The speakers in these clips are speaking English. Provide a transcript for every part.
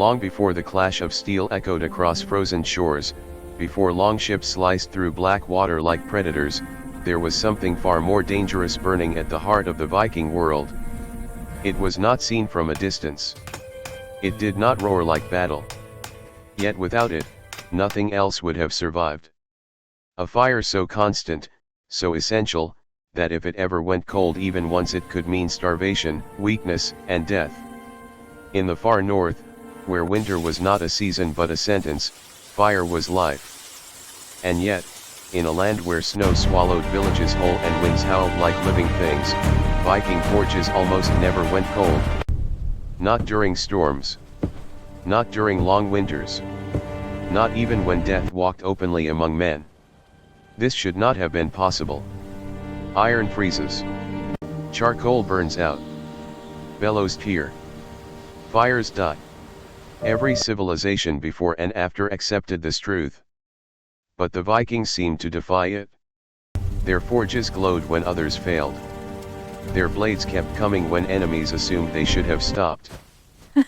Long before the clash of steel echoed across frozen shores, before longships sliced through black water like predators, there was something far more dangerous burning at the heart of the Viking world. It was not seen from a distance. It did not roar like battle. Yet without it, nothing else would have survived. A fire so constant, so essential, that if it ever went cold even once it could mean starvation, weakness, and death. In the far north, where winter was not a season but a sentence, fire was life. And yet, in a land where snow swallowed villages whole and winds howled like living things, Viking forges almost never went cold. Not during storms. Not during long winters. Not even when death walked openly among men. This should not have been possible. Iron freezes. Charcoal burns out. Bellows tear. Fires die. Every civilization before and after accepted this truth. But the Vikings seemed to defy it. Their forges glowed when others failed. Their blades kept coming when enemies assumed they should have stopped.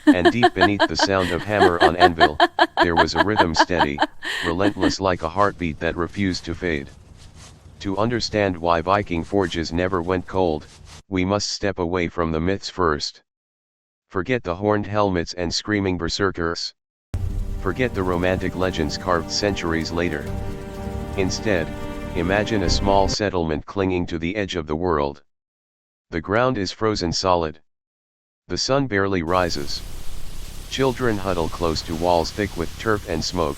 And deep beneath the sound of hammer on anvil, there was a rhythm steady, relentless like a heartbeat that refused to fade. To understand why Viking forges never went cold, we must step away from the myths first. Forget the horned helmets and screaming berserkers. Forget the romantic legends carved centuries later. Instead, imagine a small settlement clinging to the edge of the world. The ground is frozen solid. The sun barely rises. Children huddle close to walls thick with turf and smoke.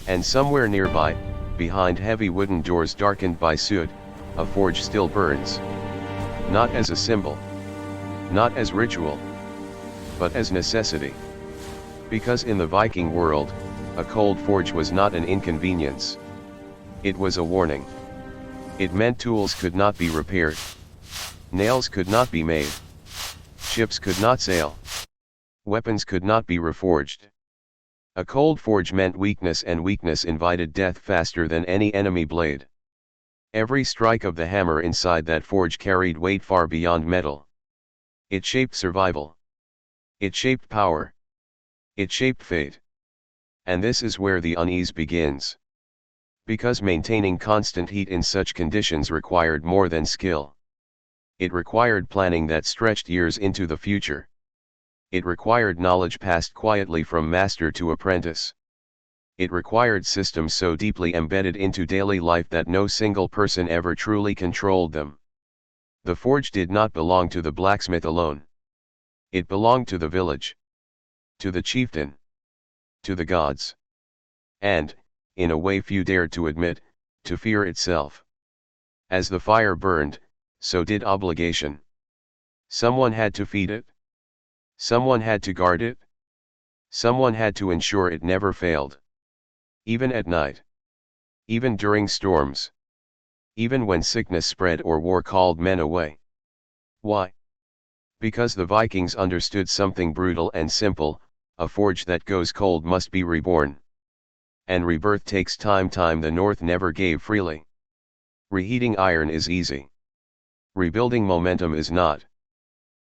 And somewhere nearby, behind heavy wooden doors darkened by soot, a forge still burns. Not as a symbol. Not as ritual. But as necessity. Because in the Viking world, a cold forge was not an inconvenience. It was a warning. It meant tools could not be repaired. Nails could not be made. Ships could not sail. Weapons could not be reforged. A cold forge meant weakness, and weakness invited death faster than any enemy blade. Every strike of the hammer inside that forge carried weight far beyond metal. It shaped survival. It shaped power. It shaped fate. And this is where the unease begins. Because maintaining constant heat in such conditions required more than skill. It required planning that stretched years into the future. It required knowledge passed quietly from master to apprentice. It required systems so deeply embedded into daily life that no single person ever truly controlled them. The forge did not belong to the blacksmith alone. It belonged to the village. To the chieftain. To the gods. And, in a way few dared to admit, to fear itself. As the fire burned, so did obligation. Someone had to feed it. Someone had to guard it. Someone had to ensure it never failed. Even at night. Even during storms. Even when sickness spread or war called men away. Why? Because the Vikings understood something brutal and simple: a forge that goes cold must be reborn. And rebirth takes time the North never gave freely. Reheating iron is easy. Rebuilding momentum is not.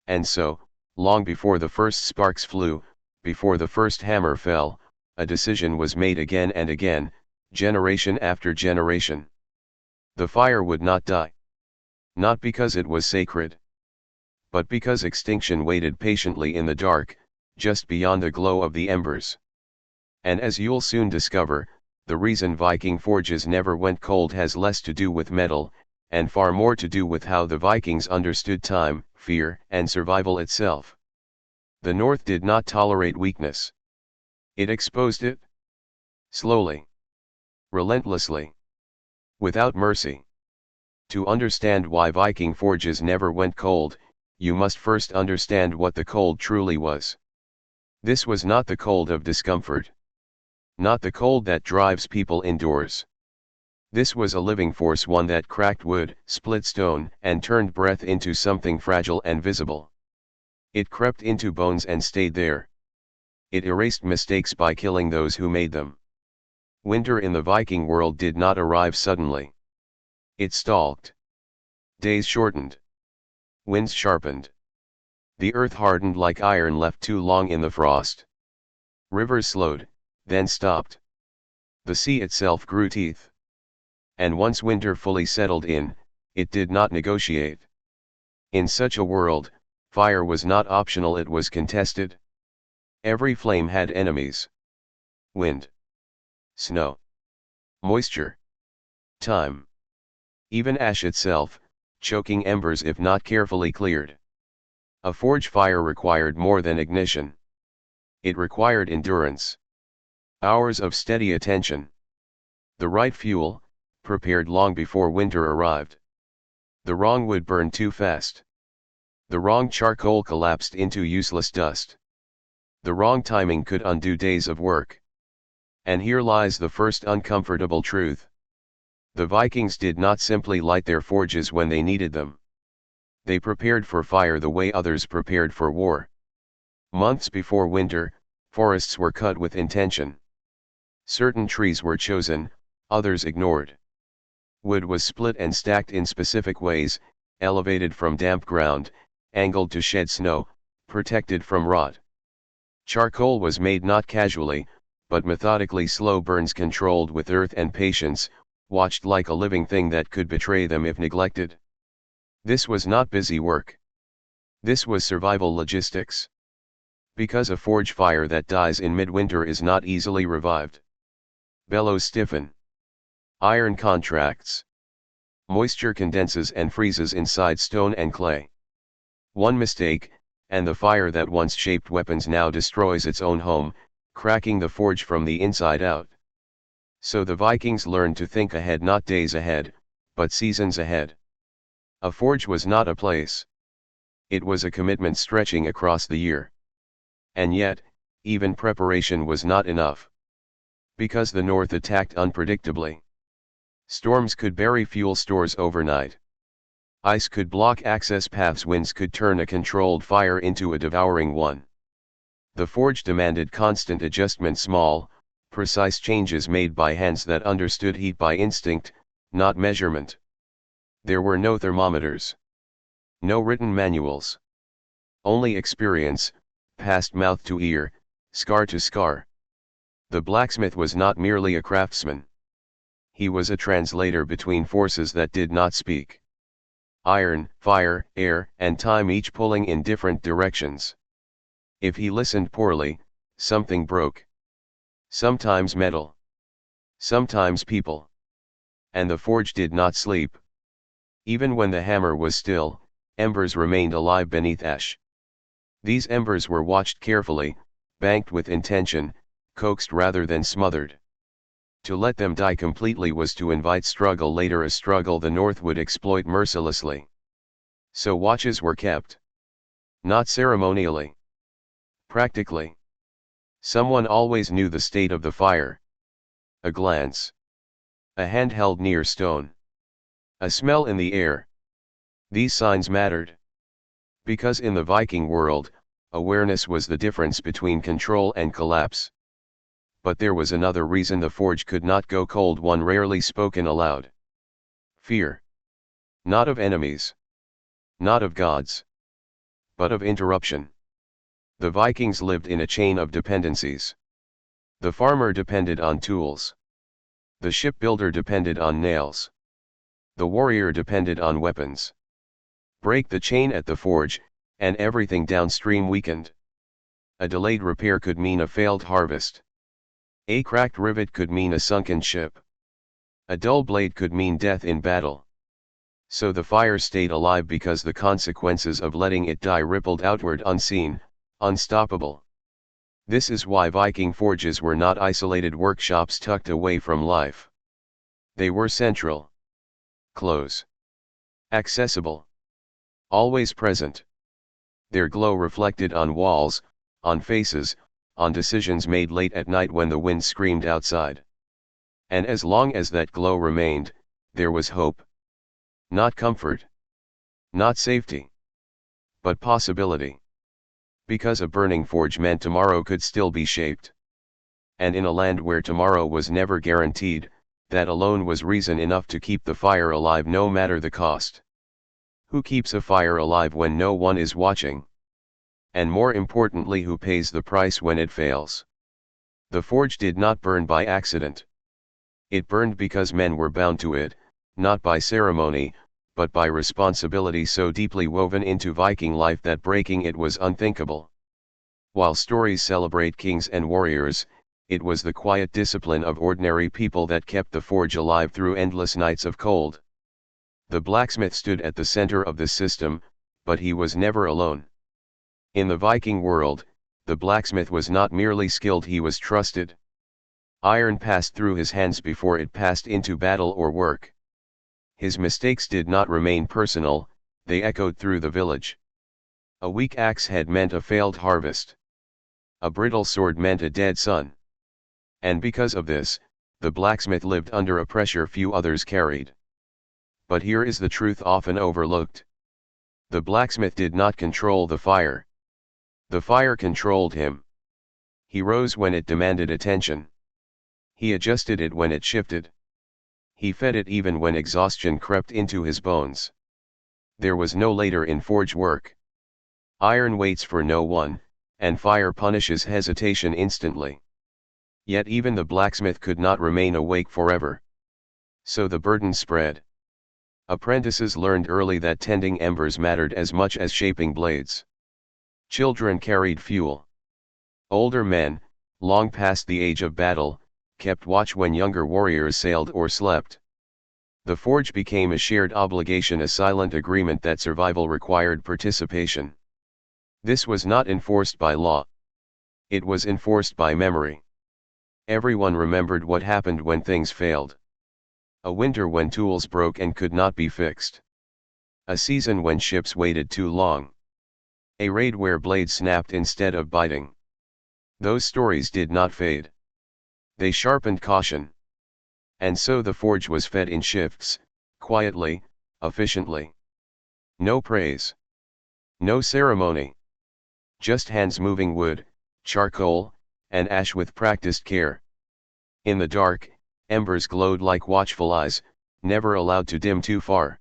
And so, long before the first sparks flew, before the first hammer fell, a decision was made again and again, generation after generation. The fire would not die. Not because it was sacred. But because extinction waited patiently in the dark, just beyond the glow of the embers. And as you'll soon discover, the reason Viking forges never went cold has less to do with metal, and far more to do with how the Vikings understood time, fear, and survival itself. The North did not tolerate weakness. It exposed it. Slowly. Relentlessly. Without mercy. To understand why Viking forges never went cold, you must first understand what the cold truly was. This was not the cold of discomfort. Not the cold that drives people indoors. This was a living force, one that cracked wood, split stone, and turned breath into something fragile and visible. It crept into bones and stayed there. It erased mistakes by killing those who made them. Winter in the Viking world did not arrive suddenly. It stalked. Days shortened. Winds sharpened. The earth hardened like iron left too long in the frost. Rivers slowed, then stopped. The sea itself grew teeth. And once winter fully settled in, it did not negotiate. In such a world, fire was not optional, it was contested. Every flame had enemies. Wind, snow, moisture, time. Even ash itself, choking embers if not carefully cleared. A forge fire required more than ignition. It required endurance. Hours of steady attention. The right fuel, prepared long before winter arrived. The wrong wood burned too fast. The wrong charcoal collapsed into useless dust. The wrong timing could undo days of work. And here lies the first uncomfortable truth. The Vikings did not simply light their forges when they needed them. They prepared for fire the way others prepared for war. Months before winter, forests were cut with intention. Certain trees were chosen, others ignored. Wood was split and stacked in specific ways, elevated from damp ground, angled to shed snow, protected from rot. Charcoal was made not casually, but methodically, slow burns controlled with earth and patience, watched like a living thing that could betray them if neglected. This was not busy work. This was survival logistics. Because a forge fire that dies in midwinter is not easily revived. Bellows stiffen. Iron contracts. Moisture condenses and freezes inside stone and clay. One mistake, and the fire that once shaped weapons now destroys its own home, cracking the forge from the inside out. So the Vikings learned to think ahead, not days ahead, but seasons ahead. A forge was not a place. It was a commitment stretching across the year. And yet, even preparation was not enough. Because the north attacked unpredictably. Storms could bury fuel stores overnight. Ice could block access paths, winds could turn a controlled fire into a devouring one. The forge demanded constant adjustment, small, precise changes made by hands that understood heat by instinct, not measurement. There were no thermometers. No written manuals. Only experience, passed mouth to ear, scar to scar. The blacksmith was not merely a craftsman. He was a translator between forces that did not speak. Iron, fire, air, and time, each pulling in different directions. If he listened poorly, something broke. Sometimes metal. Sometimes people. And the forge did not sleep. Even when the hammer was still, embers remained alive beneath ash. These embers were watched carefully, banked with intention, coaxed rather than smothered. To let them die completely was to invite struggle later, a struggle the North would exploit mercilessly. So watches were kept. Not ceremonially. Practically. Someone always knew the state of the fire. A glance. A hand held near stone. A smell in the air. These signs mattered. Because in the Viking world, awareness was the difference between control and collapse. But there was another reason the forge could not go cold, one rarely spoken aloud. Fear. Not of enemies. Not of gods. But of interruption. The Vikings lived in a chain of dependencies. The farmer depended on tools. The shipbuilder depended on nails. The warrior depended on weapons. Break the chain at the forge, and everything downstream weakened. A delayed repair could mean a failed harvest. A cracked rivet could mean a sunken ship. A dull blade could mean death in battle. So the fire stayed alive because the consequences of letting it die rippled outward, unseen, unstoppable. This is why Viking forges were not isolated workshops tucked away from life. They were central. Close. Accessible. Always present. Their glow reflected on walls, on faces, on decisions made late at night when the wind screamed outside. And as long as that glow remained, there was hope. Not comfort. Not safety. But possibility. Because a burning forge meant tomorrow could still be shaped. And in a land where tomorrow was never guaranteed, that alone was reason enough to keep the fire alive no matter the cost. Who keeps a fire alive when no one is watching? And more importantly, who pays the price when it fails? The forge did not burn by accident. It burned because men were bound to it, not by ceremony, but by responsibility so deeply woven into Viking life that breaking it was unthinkable. While stories celebrate kings and warriors, it was the quiet discipline of ordinary people that kept the forge alive through endless nights of cold. The blacksmith stood at the center of the system, but he was never alone. In the Viking world, the blacksmith was not merely skilled, he was trusted. Iron passed through his hands before it passed into battle or work. His mistakes did not remain personal, they echoed through the village. A weak axe head meant a failed harvest. A brittle sword meant a dead son. And because of this, the blacksmith lived under a pressure few others carried. But here is the truth often overlooked. The blacksmith did not control the fire. The fire controlled him. He rose when it demanded attention. He adjusted it when it shifted. He fed it even when exhaustion crept into his bones. There was no later in forge work. Iron waits for no one, and fire punishes hesitation instantly. Yet even the blacksmith could not remain awake forever. So the burden spread. Apprentices learned early that tending embers mattered as much as shaping blades. Children carried fuel. Older men, long past the age of battle, kept watch when younger warriors sailed or slept. The forge became a shared obligation, a silent agreement that survival required participation. This was not enforced by law. It was enforced by memory. Everyone remembered what happened when things failed. A winter when tools broke and could not be fixed. A season when ships waited too long. A raid where blades snapped instead of biting. Those stories did not fade. They sharpened caution. And so the forge was fed in shifts, quietly, efficiently. No praise. No ceremony. Just hands moving wood, charcoal, and ash with practiced care. In the dark, embers glowed like watchful eyes, never allowed to dim too far.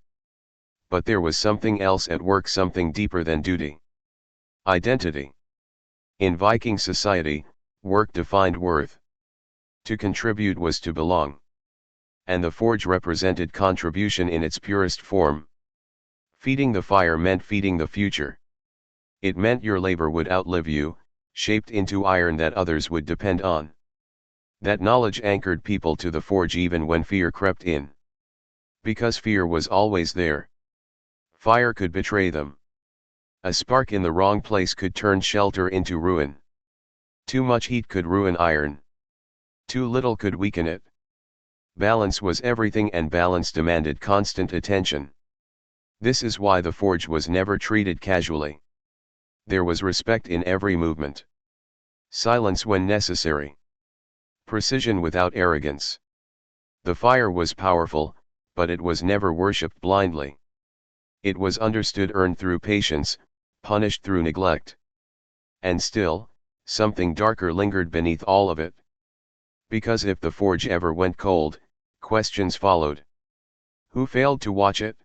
But there was something else at work, something deeper than duty. Identity. In Viking society, work defined worth. To contribute was to belong. And the forge represented contribution in its purest form. Feeding the fire meant feeding the future. It meant your labor would outlive you, shaped into iron that others would depend on. That knowledge anchored people to the forge even when fear crept in. Because fear was always there. Fire could betray them. A spark in the wrong place could turn shelter into ruin. Too much heat could ruin iron. Too little could weaken it. Balance was everything, and balance demanded constant attention. This is why the forge was never treated casually. There was respect in every movement. Silence when necessary. Precision without arrogance. The fire was powerful, but it was never worshipped blindly. It was understood, earned through patience, punished through neglect. And still, something darker lingered beneath all of it. Because if the forge ever went cold, questions followed. Who failed to watch it?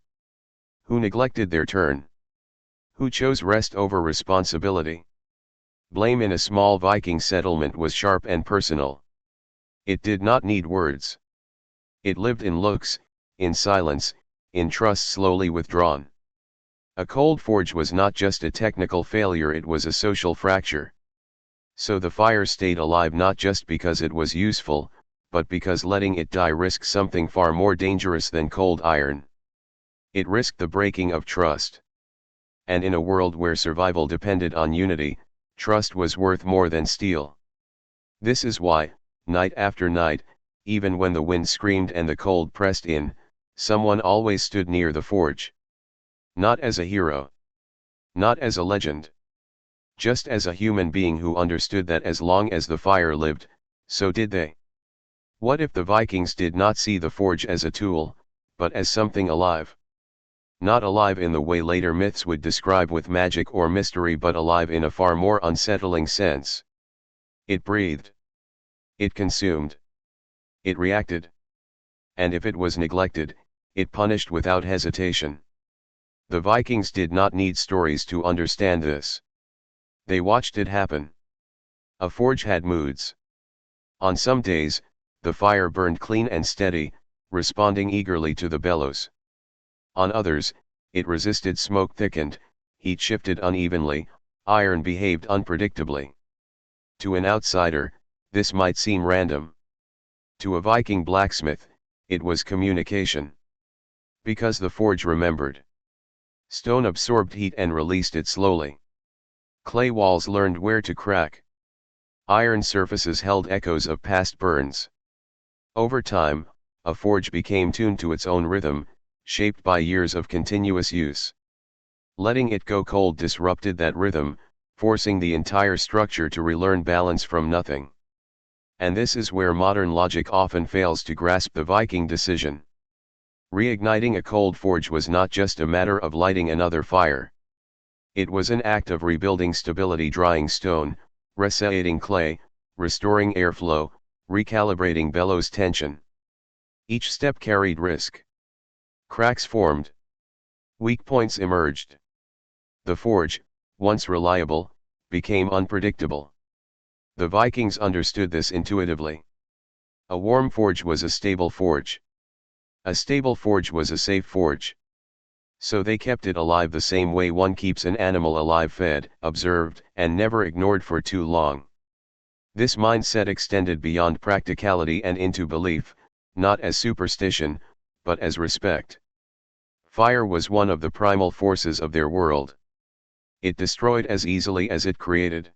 Who neglected their turn? Who chose rest over responsibility? Blame in a small Viking settlement was sharp and personal. It did not need words. It lived in looks, in silence, in trust slowly withdrawn. A cold forge was not just a technical failure, it was a social fracture. So the fire stayed alive not just because it was useful, but because letting it die risked something far more dangerous than cold iron. It risked the breaking of trust. And in a world where survival depended on unity, trust was worth more than steel. This is why, night after night, even when the wind screamed and the cold pressed in, someone always stood near the forge. Not as a hero. Not as a legend. Just as a human being who understood that as long as the fire lived, so did they. What if the Vikings did not see the forge as a tool, but as something alive? Not alive in the way later myths would describe with magic or mystery, but alive in a far more unsettling sense. It breathed. It consumed. It reacted. And if it was neglected, it punished without hesitation. The Vikings did not need stories to understand this. They watched it happen. A forge had moods. On some days, the fire burned clean and steady, responding eagerly to the bellows. On others, it resisted smoke thickened, heat shifted unevenly, iron behaved unpredictably. To an outsider, this might seem random. To a Viking blacksmith, it was communication. Because the forge remembered. Stone absorbed heat and released it slowly. Clay walls learned where to crack. Iron surfaces held echoes of past burns. Over time, a forge became tuned to its own rhythm, shaped by years of continuous use. Letting it go cold disrupted that rhythm, forcing the entire structure to relearn balance from nothing. And this is where modern logic often fails to grasp the Viking decision. Reigniting a cold forge was not just a matter of lighting another fire. It was an act of rebuilding stability, drying stone, reseating clay, restoring airflow, recalibrating bellows tension. Each step carried risk. Cracks formed. Weak points emerged. The forge, once reliable, became unpredictable. The Vikings understood this intuitively. A warm forge was a stable forge. A stable forge was a safe forge. So they kept it alive the same way one keeps an animal alive, fed, observed, and never ignored for too long. This mindset extended beyond practicality and into belief, not as superstition, but as respect. Fire was one of the primal forces of their world. It destroyed as easily as it created.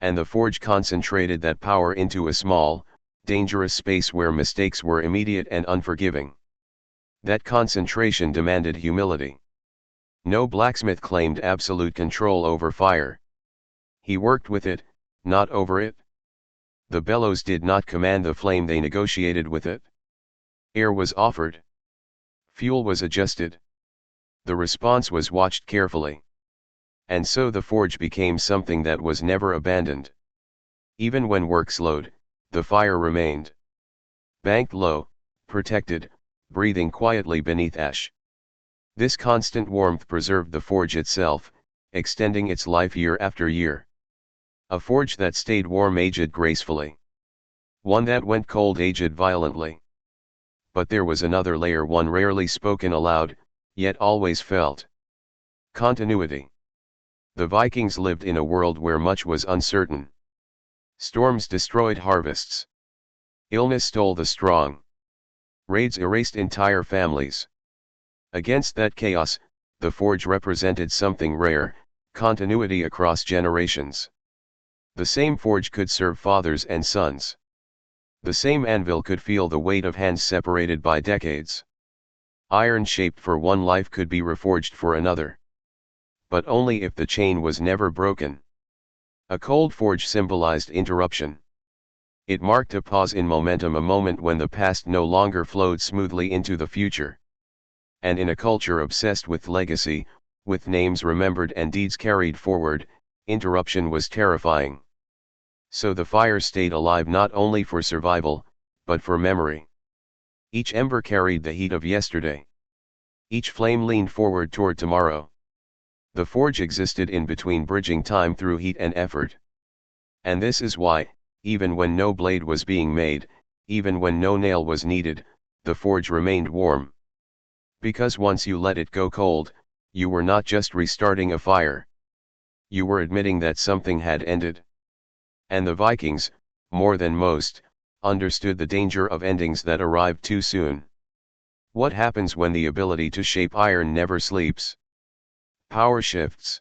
And the forge concentrated that power into a small, dangerous space where mistakes were immediate and unforgiving. That concentration demanded humility. No blacksmith claimed absolute control over fire. He worked with it, not over it. The bellows did not command the flame, they negotiated with it. Air was offered. Fuel was adjusted. The response was watched carefully. And so the forge became something that was never abandoned. Even when work slowed, the fire remained. Banked low, protected, breathing quietly beneath ash. This constant warmth preserved the forge itself, extending its life year after year. A forge that stayed warm aged gracefully. One that went cold aged violently. But there was another layer, one rarely spoken aloud, yet always felt. Continuity. The Vikings lived in a world where much was uncertain. Storms destroyed harvests. Illness stole the strong. Raids erased entire families. Against that chaos, the forge represented something rare, continuity across generations. The same forge could serve fathers and sons. The same anvil could feel the weight of hands separated by decades. Iron shaped for one life could be reforged for another. But only if the chain was never broken. A cold forge symbolized interruption. It marked a pause in momentum, a moment when the past no longer flowed smoothly into the future. And in a culture obsessed with legacy, with names remembered and deeds carried forward, interruption was terrifying. So the fire stayed alive not only for survival, but for memory. Each ember carried the heat of yesterday. Each flame leaned forward toward tomorrow. The forge existed in between, bridging time through heat and effort. And this is why, even when no blade was being made, even when no nail was needed, the forge remained warm. Because once you let it go cold, you were not just restarting a fire. You were admitting that something had ended. And the Vikings, more than most, understood the danger of endings that arrived too soon. What happens when the ability to shape iron never sleeps? Power shifts.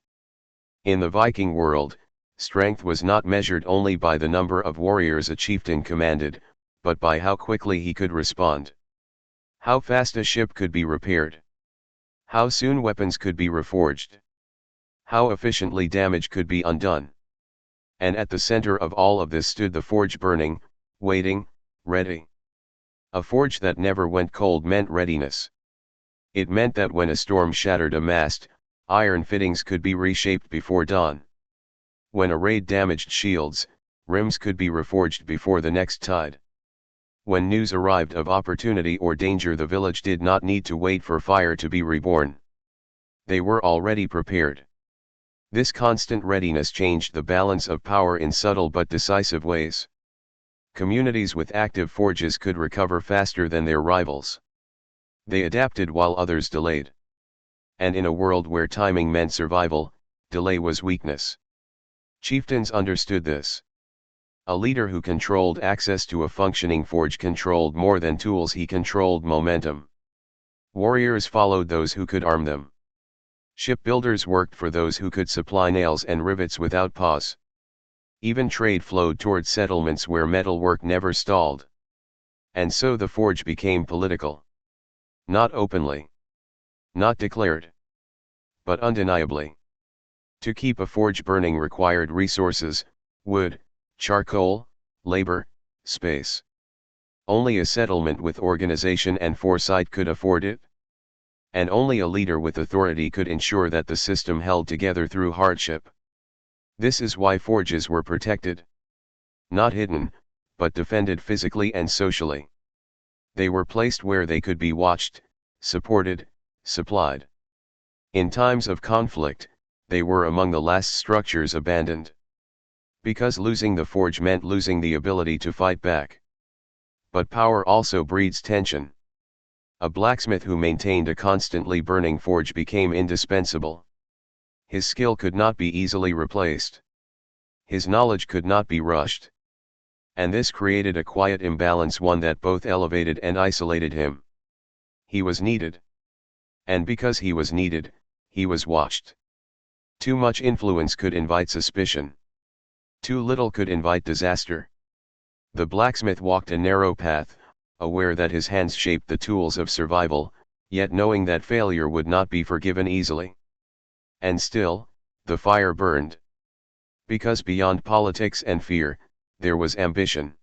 In the Viking world, strength was not measured only by the number of warriors a chieftain commanded, but by how quickly he could respond. How fast a ship could be repaired. How soon weapons could be reforged. How efficiently damage could be undone. And at the center of all of this stood the forge, burning, waiting, ready. A forge that never went cold meant readiness. It meant that when a storm shattered a mast, iron fittings could be reshaped before dawn. When a raid damaged shields, rims could be reforged before the next tide. When news arrived of opportunity or danger, the village did not need to wait for fire to be reborn. They were already prepared. This constant readiness changed the balance of power in subtle but decisive ways. Communities with active forges could recover faster than their rivals. They adapted while others delayed. And in a world where timing meant survival, delay was weakness. Chieftains understood this. A leader who controlled access to a functioning forge controlled more than tools, he controlled momentum. Warriors followed those who could arm them. Shipbuilders worked for those who could supply nails and rivets without pause. Even trade flowed toward settlements where metalwork never stalled. And so the forge became political. Not openly. Not declared. But undeniably. To keep a forge burning required resources: wood, charcoal, labor, space. Only a settlement with organization and foresight could afford it. And only a leader with authority could ensure that the system held together through hardship. This is why forges were protected. Not hidden, but defended physically and socially. They were placed where they could be watched, supported, supplied. In times of conflict, they were among the last structures abandoned. Because losing the forge meant losing the ability to fight back. But power also breeds tension. A blacksmith who maintained a constantly burning forge became indispensable. His skill could not be easily replaced. His knowledge could not be rushed. And this created a quiet imbalance, one that both elevated and isolated him. He was needed. And because he was needed, he was watched. Too much influence could invite suspicion. Too little could invite disaster. The blacksmith walked a narrow path, aware that his hands shaped the tools of survival, yet knowing that failure would not be forgiven easily. And still, the fire burned. Because beyond politics and fear, there was ambition.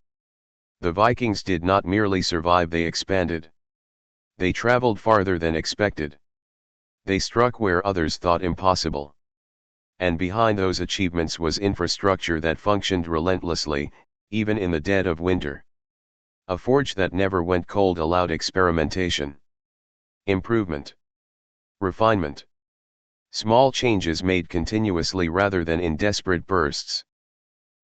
The Vikings did not merely survive, they expanded. They traveled farther than expected. They struck where others thought impossible. And behind those achievements was infrastructure that functioned relentlessly, even in the dead of winter. A forge that never went cold allowed experimentation. Improvement. Refinement. Small changes made continuously rather than in desperate bursts.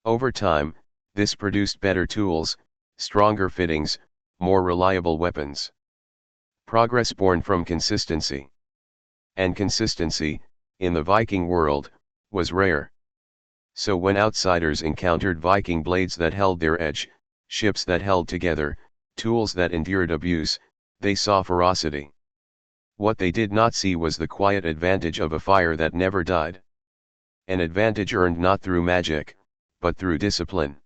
Over time, this produced better tools, stronger fittings, more reliable weapons. Progress born from consistency. And consistency, in the Viking world, was rare. So when outsiders encountered Viking blades that held their edge, ships that held together, tools that endured abuse, they saw ferocity. What they did not see was the quiet advantage of a fire that never died. An advantage earned not through magic, but through discipline.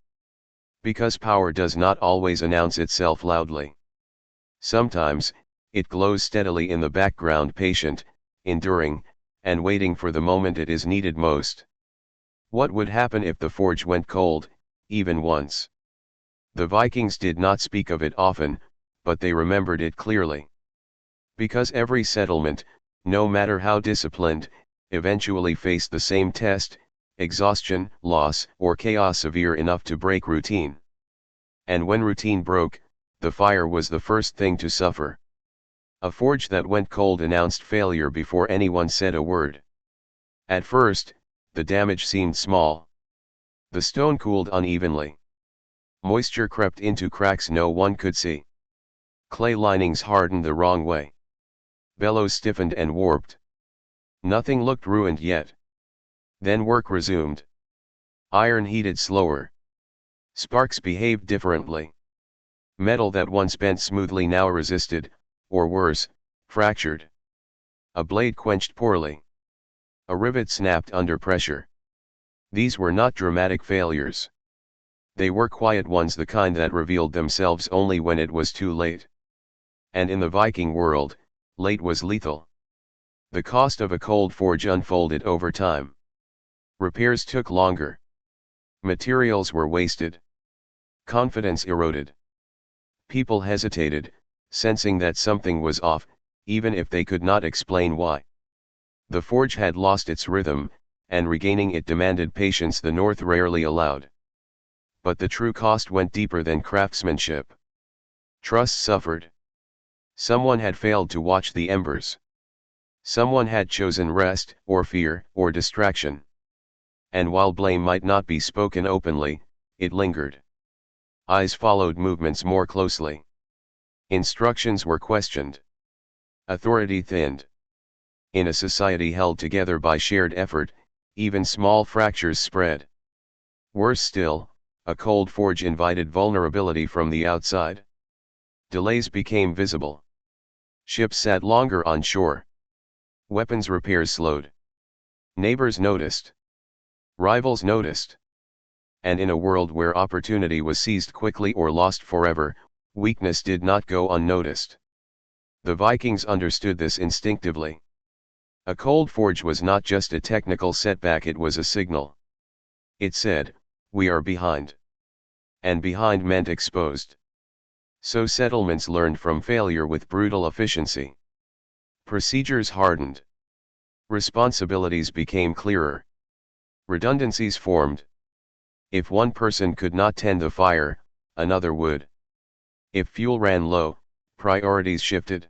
Because power does not always announce itself loudly. Sometimes, it glows steadily in the background, patient, enduring, and waiting for the moment it is needed most. What would happen if the forge went cold, even once? The Vikings did not speak of it often, but they remembered it clearly. Because every settlement, no matter how disciplined, eventually faced the same test: exhaustion, loss, or chaos severe enough to break routine. And when routine broke, the fire was the first thing to suffer. A forge that went cold announced failure before anyone said a word. At first, the damage seemed small. The stone cooled unevenly. Moisture crept into cracks no one could see. Clay linings hardened the wrong way. Bellows stiffened and warped. Nothing looked ruined yet. Then work resumed. Iron heated slower. Sparks behaved differently. Metal that once bent smoothly now resisted, or worse, fractured. A blade quenched poorly. A rivet snapped under pressure. These were not dramatic failures. They were quiet ones, the kind that revealed themselves only when it was too late. And in the Viking world, late was lethal. The cost of a cold forge unfolded over time. Repairs took longer. Materials were wasted. Confidence eroded. People hesitated, sensing that something was off, even if they could not explain why. The forge had lost its rhythm, and regaining it demanded patience the North rarely allowed. But the true cost went deeper than craftsmanship. Trust suffered. Someone had failed to watch the embers. Someone had chosen rest, or fear, or distraction. And while blame might not be spoken openly, it lingered. Eyes followed movements more closely. Instructions were questioned. Authority thinned. In a society held together by shared effort, even small fractures spread. Worse still, a cold forge invited vulnerability from the outside. Delays became visible. Ships sat longer on shore. Weapons repairs slowed. Neighbors noticed. Rivals noticed. And in a world where opportunity was seized quickly or lost forever, weakness did not go unnoticed. The Vikings understood this instinctively. A cold forge was not just a technical setback, it was a signal. It said, "We are behind." And behind meant exposed. So settlements learned from failure with brutal efficiency. Procedures hardened. Responsibilities became clearer. Redundancies formed. If one person could not tend the fire, another would. If fuel ran low, priorities shifted.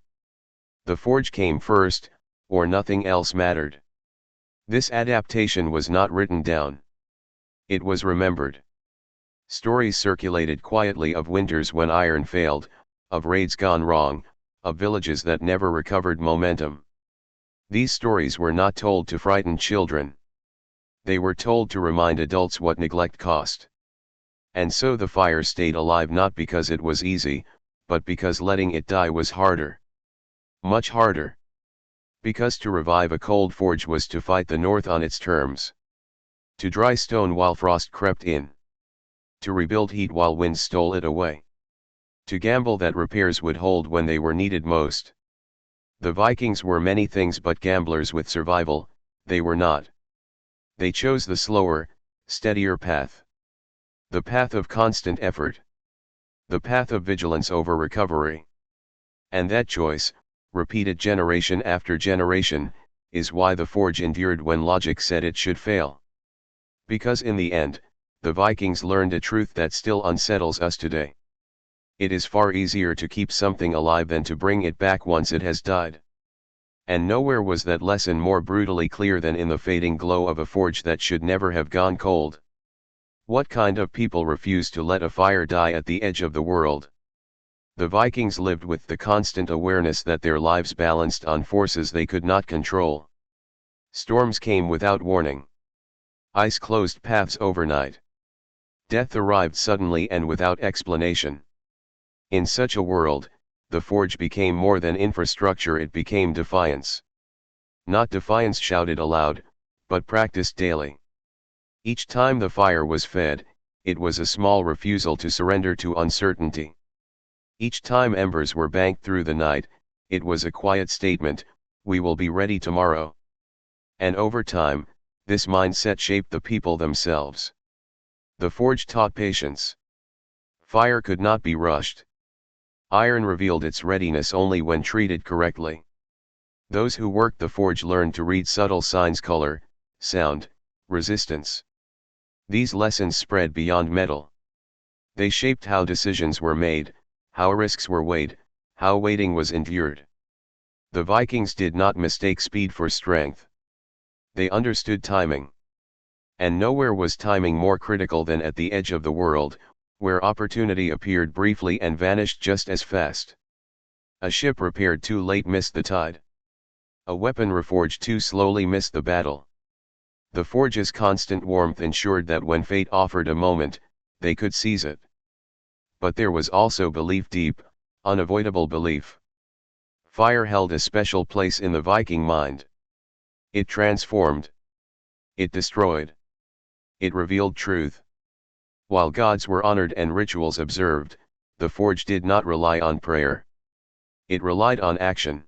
The forge came first, or nothing else mattered. This adaptation was not written down. It was remembered. Stories circulated quietly of winters when iron failed, of raids gone wrong, of villages that never recovered momentum. These stories were not told to frighten children. They were told to remind adults what neglect cost. And so the fire stayed alive not because it was easy, but because letting it die was harder. Much harder. Because to revive a cold forge was to fight the north on its terms. To dry stone while frost crept in. To rebuild heat while winds stole it away. To gamble that repairs would hold when they were needed most. The Vikings were many things but gamblers with survival, they were not. They chose the slower, steadier path. The path of constant effort. The path of vigilance over recovery. And that choice, repeated generation after generation, is why the forge endured when logic said it should fail. Because in the end, the Vikings learned a truth that still unsettles us today. It is far easier to keep something alive than to bring it back once it has died. And nowhere was that lesson more brutally clear than in the fading glow of a forge that should never have gone cold. What kind of people refuse to let a fire die at the edge of the world? The Vikings lived with the constant awareness that their lives balanced on forces they could not control. Storms came without warning. Ice closed paths overnight. Death arrived suddenly and without explanation. In such a world, the forge became more than infrastructure, it became defiance. Not defiance shouted aloud, but practiced daily. Each time the fire was fed, it was a small refusal to surrender to uncertainty. Each time embers were banked through the night, it was a quiet statement, "We will be ready tomorrow." And over time, this mindset shaped the people themselves. The forge taught patience. Fire could not be rushed. Iron revealed its readiness only when treated correctly. Those who worked the forge learned to read subtle signs: color, sound, resistance. These lessons spread beyond metal. They shaped how decisions were made, how risks were weighed, how waiting was endured. The Vikings did not mistake speed for strength. They understood timing. And nowhere was timing more critical than at the edge of the world, where opportunity appeared briefly and vanished just as fast. A ship repaired too late missed the tide. A weapon reforged too slowly missed the battle. The forge's constant warmth ensured that when fate offered a moment, they could seize it. But there was also belief, deep, unavoidable belief. Fire held a special place in the Viking mind. It transformed. It destroyed. It revealed truth. While gods were honored and rituals observed, the forge did not rely on prayer. It relied on action.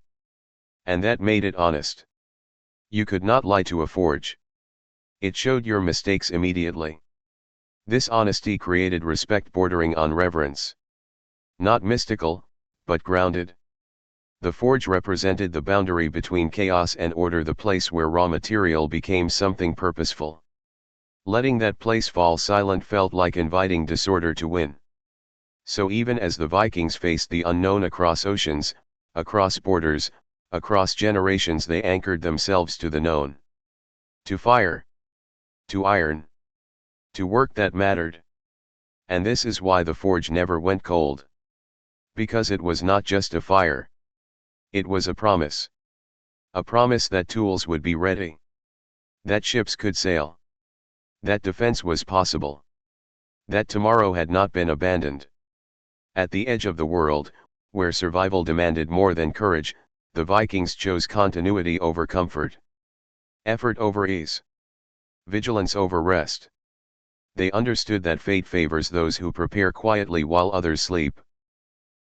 And that made it honest. You could not lie to a forge. It showed your mistakes immediately. This honesty created respect bordering on reverence. Not mystical, but grounded. The forge represented the boundary between chaos and order, the place where raw material became something purposeful. Letting that place fall silent felt like inviting disorder to win. So even as the Vikings faced the unknown across oceans, across borders, across generations, they anchored themselves to the known. To fire. To iron. To work that mattered. And this is why the forge never went cold. Because it was not just a fire. It was a promise. A promise that tools would be ready. That ships could sail. That defense was possible. That tomorrow had not been abandoned. At the edge of the world, where survival demanded more than courage, the Vikings chose continuity over comfort. Effort over ease. Vigilance over rest. They understood that fate favors those who prepare quietly while others sleep.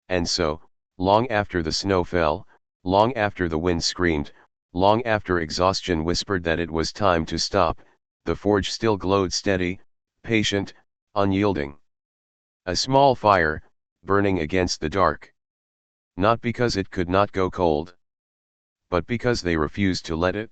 And so, long after the snow fell, long after the wind screamed, long after exhaustion whispered that it was time to stop, the forge still glowed steady, patient, unyielding. A small fire, burning against the dark. Not because it could not go cold, but because they refused to let it.